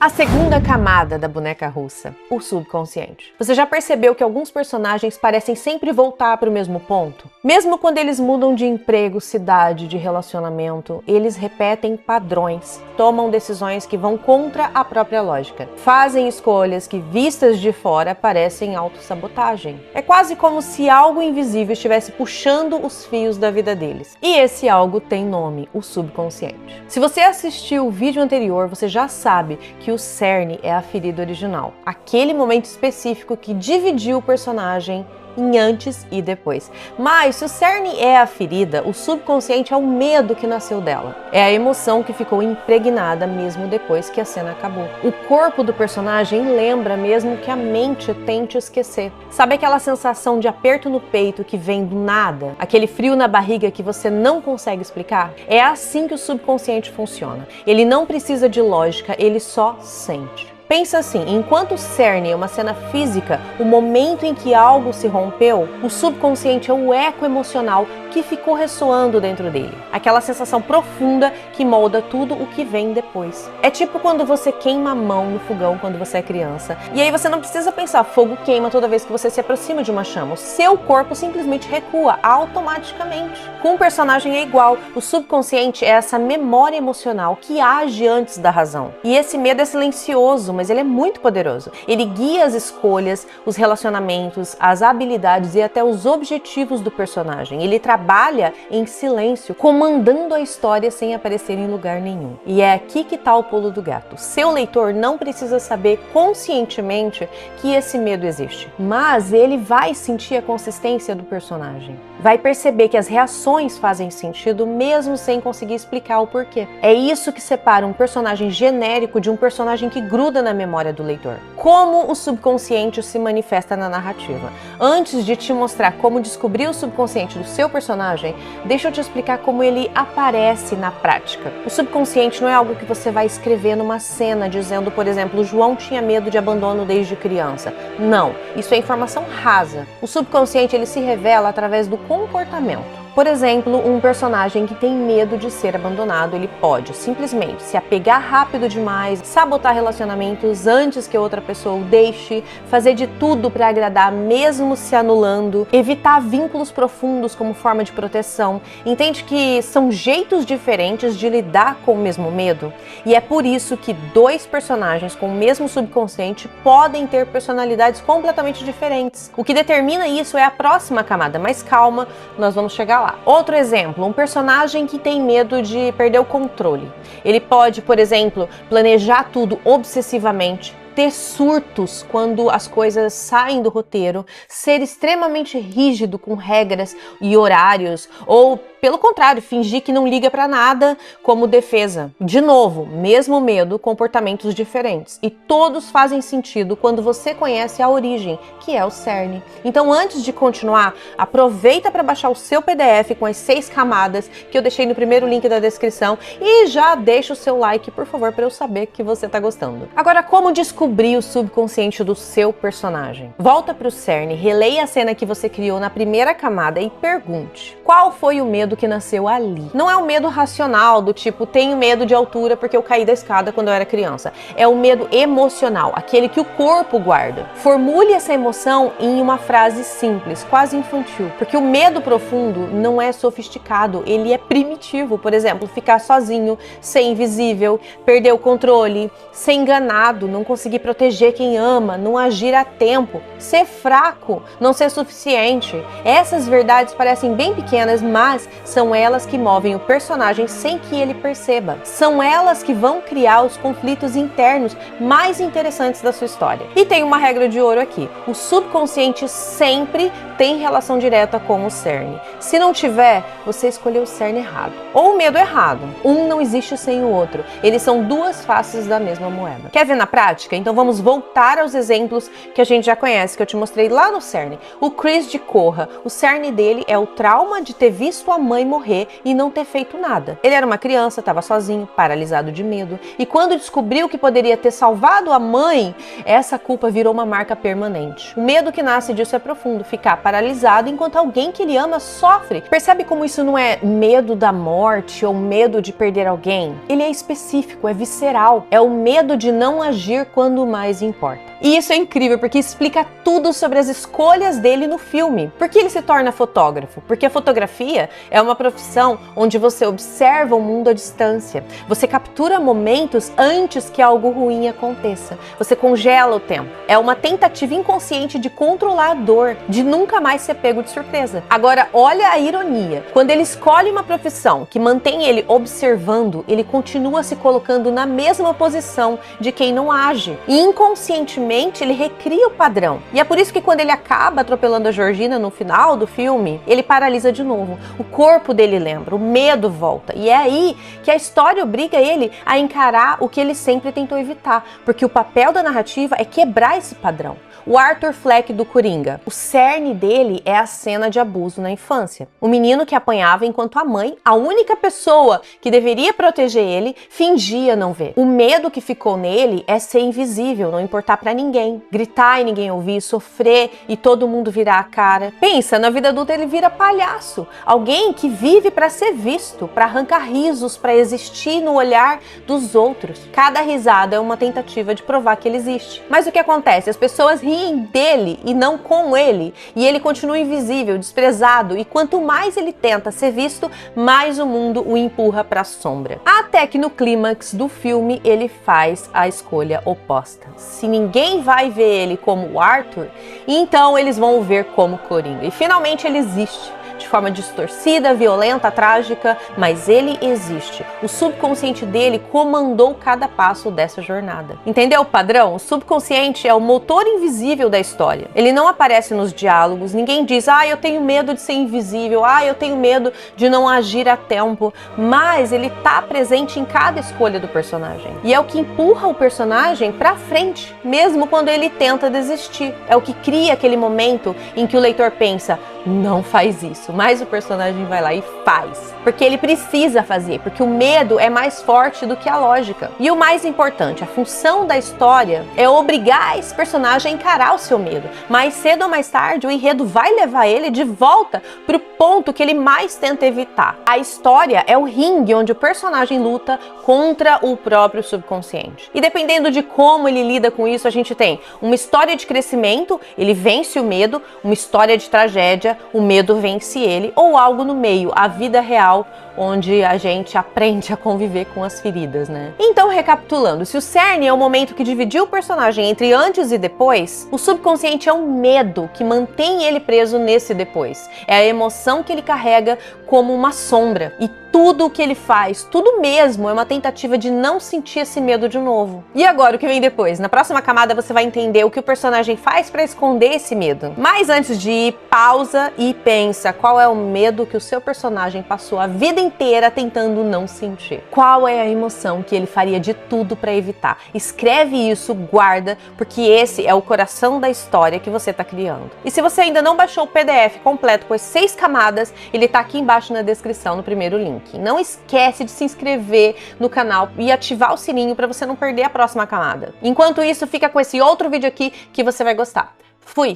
A segunda camada da boneca russa, o subconsciente. Você já percebeu que alguns personagens parecem sempre voltar para o mesmo ponto? Mesmo quando eles mudam de emprego, cidade, de relacionamento, eles repetem padrões, tomam decisões que vão contra a própria lógica, fazem escolhas que, vistas de fora, parecem autossabotagem. É quase como se algo invisível estivesse puxando os fios da vida deles. E esse algo tem nome, o subconsciente. Se você assistiu o vídeo anterior, você já sabe que o cerne é a ferida original, aquele momento específico que dividiu o personagem em antes e depois. Mas se o cerne é a ferida, o subconsciente é o medo que nasceu dela. É a emoção que ficou impregnada mesmo depois que a cena acabou. O corpo do personagem lembra mesmo que a mente tente esquecer. Sabe aquela sensação de aperto no peito que vem do nada? Aquele frio na barriga que você não consegue explicar? É assim que o subconsciente funciona. Ele não precisa de lógica, ele só sente. Pensa assim, enquanto o cerne é uma cena física, o momento em que algo se rompeu, o subconsciente é o eco emocional que ficou ressoando dentro dele. Aquela sensação profunda que molda tudo o que vem depois. É tipo quando você queima a mão no fogão quando você é criança, e aí você não precisa pensar, fogo queima toda vez que você se aproxima de uma chama. O seu corpo simplesmente recua automaticamente. Com o personagem é igual, o subconsciente é essa memória emocional que age antes da razão. E esse medo é silencioso, mas ele é muito poderoso. Ele guia as escolhas, os relacionamentos, as habilidades e até os objetivos do personagem. Ele trabalha em silêncio, comandando a história sem aparecer em lugar nenhum. E é aqui que está o pulo do gato. Seu leitor não precisa saber conscientemente que esse medo existe, mas ele vai sentir a consistência do personagem. Vai perceber que as reações fazem sentido mesmo sem conseguir explicar o porquê. É isso que separa um personagem genérico de um personagem que gruda na memória do leitor. Como o subconsciente se manifesta na narrativa? Antes de te mostrar como descobrir o subconsciente do seu personagem, deixa eu te explicar como ele aparece na prática. O subconsciente não é algo que você vai escrever numa cena dizendo, por exemplo, João tinha medo de abandono desde criança. Não, isso é informação rasa. O subconsciente ele se revela através do comportamento. Por exemplo, um personagem que tem medo de ser abandonado, ele pode simplesmente se apegar rápido demais, sabotar relacionamentos antes que outra pessoa o deixe, fazer de tudo para agradar mesmo se anulando, evitar vínculos profundos como forma de proteção. Entende que são jeitos diferentes de lidar com o mesmo medo? E é por isso que dois personagens com o mesmo subconsciente podem ter personalidades completamente diferentes. O que determina isso é a próxima camada, mas calma, nós vamos chegar lá. Outro exemplo, um personagem que tem medo de perder o controle. Ele pode, por exemplo, planejar tudo obsessivamente, ter surtos quando as coisas saem do roteiro, ser extremamente rígido com regras e horários, ou, pelo contrário, fingir que não liga pra nada como defesa. De novo, mesmo medo, comportamentos diferentes. E todos fazem sentido quando você conhece a origem, que é o cerne. Então, antes de continuar, aproveita para baixar o seu PDF com as 6 camadas que eu deixei no primeiro link da descrição e já deixa o seu like, por favor, para eu saber que você tá gostando. Agora, como descobrir o subconsciente do seu personagem? Volta pro cerne, releia a cena que você criou na primeira camada e pergunte: qual foi o medo que nasceu ali? Não é o medo racional, do tipo, tenho medo de altura porque eu caí da escada quando eu era criança. É o medo emocional, aquele que o corpo guarda. Formule essa emoção em uma frase simples, quase infantil, porque o medo profundo não é sofisticado, ele é primitivo. Por exemplo, ficar sozinho, ser invisível, perder o controle, ser enganado, não conseguir proteger quem ama, não agir a tempo, ser fraco, não ser suficiente. Essas verdades parecem bem pequenas, mas são elas que movem o personagem sem que ele perceba. São elas que vão criar os conflitos internos mais interessantes da sua história. E tem uma regra de ouro aqui: o subconsciente sempre tem relação direta com o cerne. Se não tiver, você escolheu o cerne errado, ou o medo errado. Um não existe sem o outro. Eles são duas faces da mesma moeda. Quer ver na prática? Então vamos voltar aos exemplos que a gente já conhece, que eu te mostrei lá no cerne. O Chris de Corra, o cerne dele é o trauma de ter visto a mãe morrer e não ter feito nada. Ele era uma criança, estava sozinho, paralisado de medo, e quando descobriu que poderia ter salvado a mãe, essa culpa virou uma marca permanente. O medo que nasce disso é profundo, ficar paralisado enquanto alguém que ele ama sofre. Percebe como isso não é medo da morte ou medo de perder alguém? Ele é específico, é visceral, é o medo de não agir quando mais importa. E isso é incrível porque explica tudo sobre as escolhas dele no filme. Por que ele se torna fotógrafo? Porque a fotografia é uma profissão onde você observa o mundo à distância. Você captura momentos antes que algo ruim aconteça. Você congela o tempo. É uma tentativa inconsciente de controlar a dor, de nunca mais ser pego de surpresa. Agora, olha a ironia. Quando ele escolhe uma profissão que mantém ele observando, ele continua se colocando na mesma posição de quem não age. E inconscientemente ele recria o padrão. E é por isso que quando ele acaba atropelando a Georgina no final do filme, ele paralisa de novo. O corpo dele lembra, o medo volta. E é aí que a história obriga ele a encarar o que ele sempre tentou evitar. Porque o papel da narrativa é quebrar esse padrão. O Arthur Fleck do Coringa. O cerne dele é a cena de abuso na infância. O menino que apanhava enquanto a mãe, a única pessoa que deveria proteger ele, fingia não ver. O medo que ficou nele é ser invisível, não importar pra ninguém. Gritar e ninguém ouvir, sofrer e todo mundo virar a cara. Pensa, na vida adulta ele vira palhaço. Alguém que vive pra ser visto, pra arrancar risos, pra existir no olhar dos outros. Cada risada é uma tentativa de provar que ele existe. Mas o que acontece? As pessoas riem dele e não com ele. E ele continua invisível, desprezado. E quanto mais ele tenta ser visto, mais o mundo o empurra pra sombra. Até que no clímax do filme ele faz a escolha oposta. Se ninguém vai ver ele como o Arthur, então eles vão o ver como Coringa. E finalmente ele existe. De forma distorcida, violenta, trágica, mas ele existe. O subconsciente dele comandou cada passo dessa jornada. Entendeu o padrão? O subconsciente é o motor invisível da história. Ele não aparece nos diálogos, ninguém diz, eu tenho medo de ser invisível, eu tenho medo de não agir a tempo, mas ele tá presente em cada escolha do personagem. E é o que empurra o personagem pra frente, mesmo quando ele tenta desistir. É o que cria aquele momento em que o leitor pensa, não faz isso, mas o personagem vai lá e faz. Porque ele precisa fazer, porque o medo é mais forte do que a lógica. E o mais importante, a função da história é obrigar esse personagem a encarar o seu medo. Mais cedo ou mais tarde, o enredo vai levar ele de volta pro ponto que ele mais tenta evitar. A história é o ringue onde o personagem luta contra o próprio subconsciente. E dependendo de como ele lida com isso, a gente tem uma história de crescimento, ele vence o medo, uma história de tragédia, o medo vence ele, ou algo no meio, a vida real, onde a gente aprende a conviver com as feridas, né? Então, recapitulando, se o cerne é o momento que dividiu o personagem entre antes e depois, o subconsciente é um medo que mantém ele preso nesse depois. É a emoção que ele carrega como uma sombra. E tudo o que ele faz, tudo mesmo, é uma tentativa de não sentir esse medo de novo. E agora, o que vem depois? Na próxima camada você vai entender o que o personagem faz para esconder esse medo. Mas antes de ir, pausa e pensa qual é o medo que o seu personagem passou a vida inteira tentando não sentir. Qual é a emoção que ele faria de tudo para evitar? Escreve isso, guarda, porque esse é o coração da história que você está criando. E se você ainda não baixou o PDF completo com as 6 camadas, ele está aqui embaixo na descrição, no primeiro link. Não esquece de se inscrever no canal e ativar o sininho para você não perder a próxima camada. Enquanto isso, fica com esse outro vídeo aqui que você vai gostar. Fui!